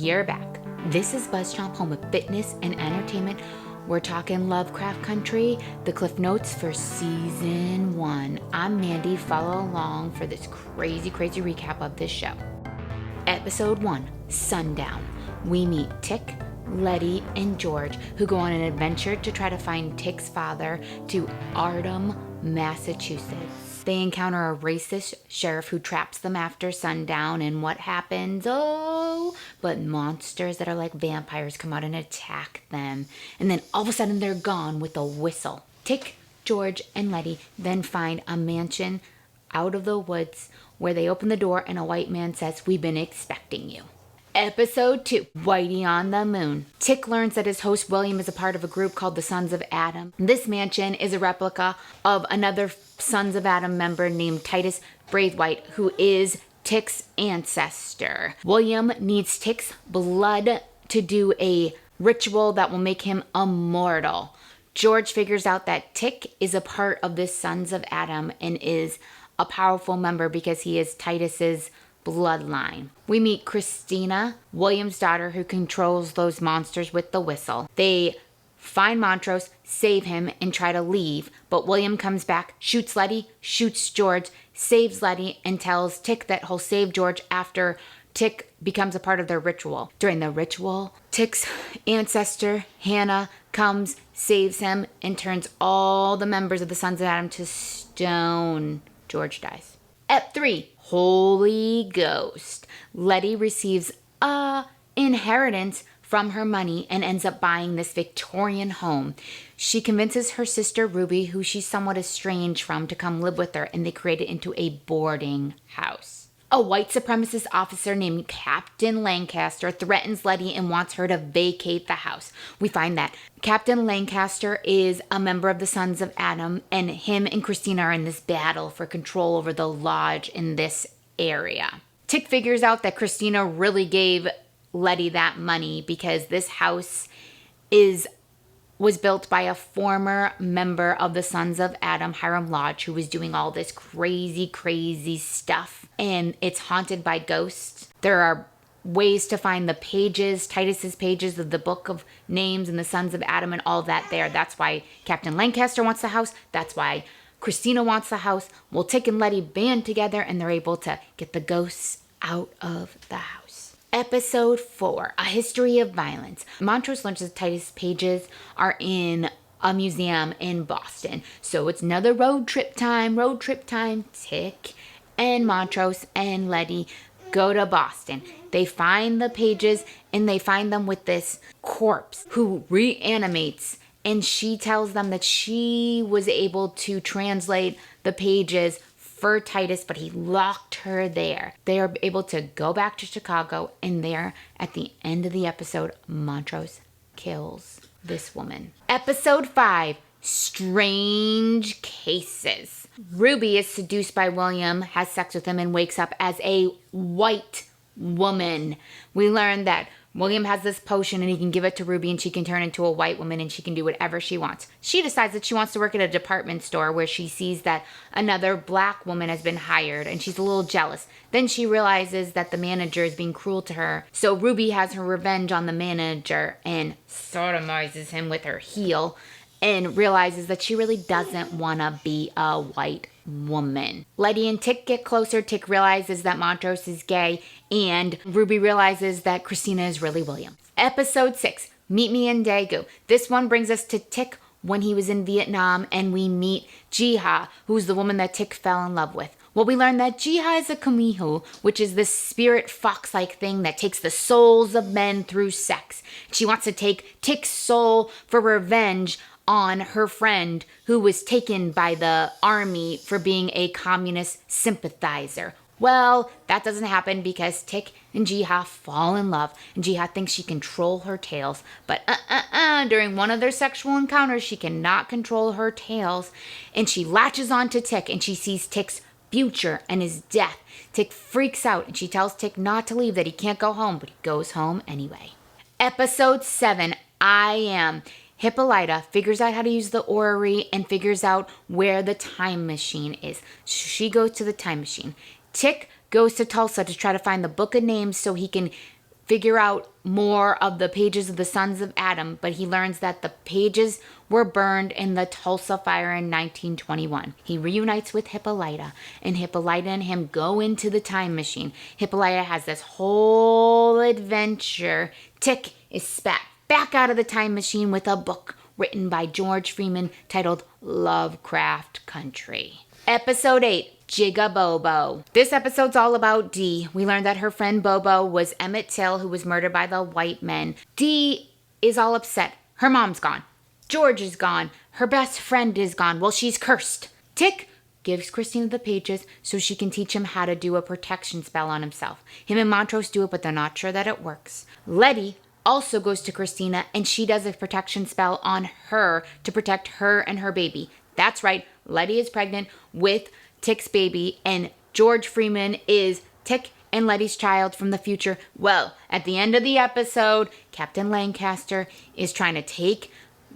You're back. This is BuzzChomp, home of fitness and entertainment. We're talking Lovecraft Country, the Cliff Notes for Season 1. I'm Mandy. Follow along for this crazy recap of this show. Episode 1, Sundown. We meet Tick, Letty, and George, who go on an adventure to try to find Tick's father to Ardham, Massachusetts. They encounter a racist sheriff who traps them after sundown, and what happens? But monsters that are like vampires come out and attack them. And then all of a sudden they're gone with a whistle. Tick, George, and Letty then find a mansion out of the woods where they open the door and a white man says, "We've been expecting you." Episode 2, Whitey on the Moon. Tick learns that his host William is a part of a group called the Sons of Adam. This mansion is a replica of another Sons of Adam member named Titus Braithwaite, who is Tick's ancestor. William needs Tick's blood to do a ritual that will make him immortal. George figures out that Tick is a part of this Sons of Adam and is a powerful member because he is Titus's bloodline. We meet Christina, William's daughter, who controls those monsters with the whistle. They find Montrose, save him, and try to leave, but William comes back, shoots Letty, shoots George, saves Letty, and tells Tick that he'll save George after Tick becomes a part of their ritual. During the ritual, Tick's ancestor, Hannah, comes, saves him, and turns all the members of the Sons of Adam to stone. George dies. Ep 3, Holy Ghost. Letty receives a inheritance from her money and ends up buying this Victorian home. She convinces her sister Ruby, who she's somewhat estranged from, to come live with her, and they create it into a boarding house. A white supremacist officer named Captain Lancaster threatens Letty and wants her to vacate the house. We find that Captain Lancaster is a member of the Sons of Adam, and him and Christina are in this battle for control over the lodge in this area. Tick figures out that Christina really gave Letty that money because this house was built by a former member of the Sons of Adam, Hiram Lodge, who was doing all this crazy stuff. And it's haunted by ghosts. There are ways to find the pages, Titus's pages of the Book of Names and the Sons of Adam and all that there. That's why Captain Lancaster wants the house. That's why Christina wants the house. Well, Tick and Letty band together and they're able to get the ghosts out of the house. Episode 4, A History of Violence. Montrose learns that Titus' pages are in a museum in Boston. So it's another road trip time. Tick and Montrose and Letty go to Boston. They find the pages and they find them with this corpse who reanimates. And she tells them that she was able to translate the pages for Titus, but he locked her there. They are able to go back to Chicago, and there, at the end of the episode, Montrose kills this woman. Episode 5, Strange Cases. Ruby is seduced by William, has sex with him, and wakes up as a white woman. We learn that William has this potion and he can give it to Ruby and she can turn into a white woman and she can do whatever she wants. She decides that she wants to work at a department store where she sees that another black woman has been hired and she's a little jealous. Then she realizes that the manager is being cruel to her. So Ruby has her revenge on the manager and sodomizes him with her heel and realizes that she really doesn't want to be a white woman. Letty and Tick get closer. Tick realizes that Montrose is gay, and Ruby realizes that Christina is really William. Episode 6, Meet Me in Daegu. This one brings us to Tick when he was in Vietnam, and we meet Jiha, who's the woman that Tick fell in love with. Well, we learn that Jiha is a kumiho, which is this spirit fox-like thing that takes the souls of men through sex. She wants to take Tick's soul for revenge on her friend who was taken by the army for being a communist sympathizer. Well, that doesn't happen because Tick and Jiha fall in love, and Jiha thinks she can control her tails. But during one of their sexual encounters, she cannot control her tails, and she latches onto Tick, and she sees Tick's future and his death. Tick freaks out, and she tells Tick not to leave, that he can't go home, but he goes home anyway. Episode 7, I Am. Hippolyta figures out how to use the orrery and figures out where the time machine is. She goes to the time machine. Tick goes to Tulsa to try to find the Book of Names so he can figure out more of the pages of the Sons of Adam, but he learns that the pages were burned in the Tulsa fire in 1921. He reunites with Hippolyta, and Hippolyta and him go into the time machine. Hippolyta has this whole adventure. Tick is spat back out of the time machine with a book written by George Freeman titled Lovecraft Country. Episode 8. Jigga Bobo. This episode's all about Dee. We learned that her friend Bobo was Emmett Till, who was murdered by the white men. Dee is all upset. Her mom's gone. George is gone. Her best friend is gone. Well, she's cursed. Tick gives Christina the pages so she can teach him how to do a protection spell on himself. Him and Montrose do it, but they're not sure that it works. Letty also goes to Christina, and she does a protection spell on her to protect her and her baby. That's right, Letty is pregnant with Tick's baby, and George Freeman is Tick and Letty's child from the future. Well, at the end of the episode, Captain Lancaster is trying to take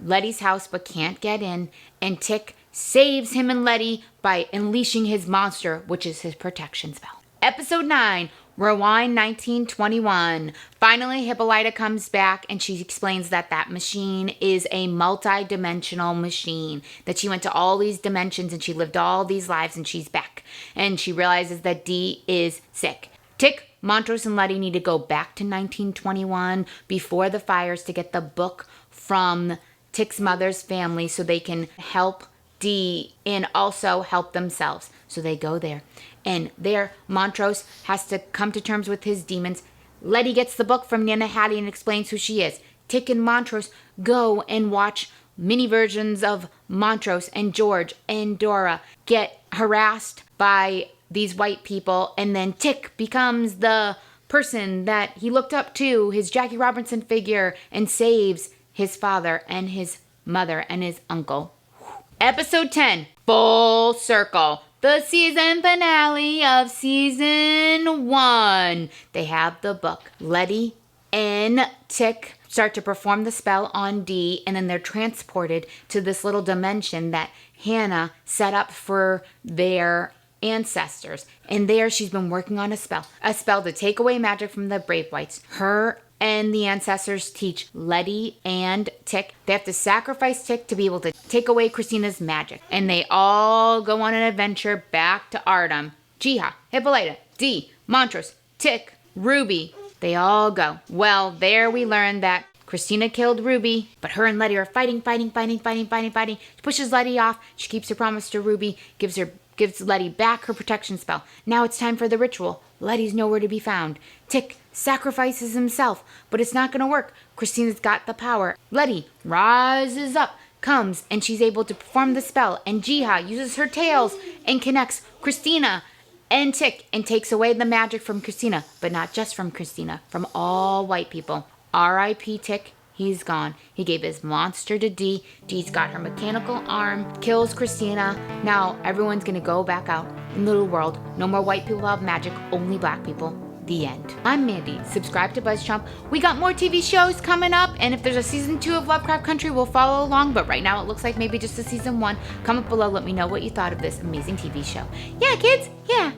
Letty's house but can't get in, and Tick saves him and Letty by unleashing his monster, which is his protection spell. Episode 9. Rewind 1921. Finally, Hippolyta comes back and she explains that that machine is a multi-dimensional machine, that she went to all these dimensions and she lived all these lives and she's back. And she realizes that Dee is sick. Tick, Montrose, and Letty need to go back to 1921 before the fires to get the book from Tick's mother's family so they can help Dee and also help themselves. So they go there. And there, Montrose has to come to terms with his demons. Letty gets the book from Nana Hattie and explains who she is. Tick and Montrose go and watch mini versions of Montrose, and George and Dora get harassed by these white people. And then Tick becomes the person that he looked up to, his Jackie Robinson figure, and saves his father and his mother and his uncle. Episode 10, Full Circle. The season finale of season 1. They have the book. Letty and Tick start to perform the spell on Dee, and then they're transported to this little dimension that Hannah set up for their ancestors. And there she's been working on a spell to take away magic from the Brave Whites. Her and the ancestors teach Letty and Tick. They have to sacrifice Tick to be able to take away Christina's magic. And they all go on an adventure back to Artem. Jiha, Hippolyta, Dee, Montrose, Tick, Ruby. They all go. Well, there we learn that Christina killed Ruby, but her and Letty are fighting. She pushes Letty off. She keeps her promise to Ruby, gives Letty back her protection spell. Now it's time for the ritual. Letty's nowhere to be found. Tick sacrifices himself, but it's not going to work. Christina's got the power. Letty rises up, comes, and she's able to perform the spell. And Jiha uses her tails and connects Christina and Tick and takes away the magic from Christina, but not just from Christina, from all white people. R.I.P. Tick. He's gone. He gave his monster to Dee. Dee's got her mechanical arm, kills Christina. Now everyone's gonna go back out in the little world. No more white people have magic, only black people. The end. I'm Mandy. Subscribe to BuzzChomp. We got more TV shows coming up, and if there's a season 2 of Lovecraft Country, we'll follow along, but right now it looks like maybe just a season 1. Comment below, let me know what you thought of this amazing TV show. Yeah, kids? Yeah.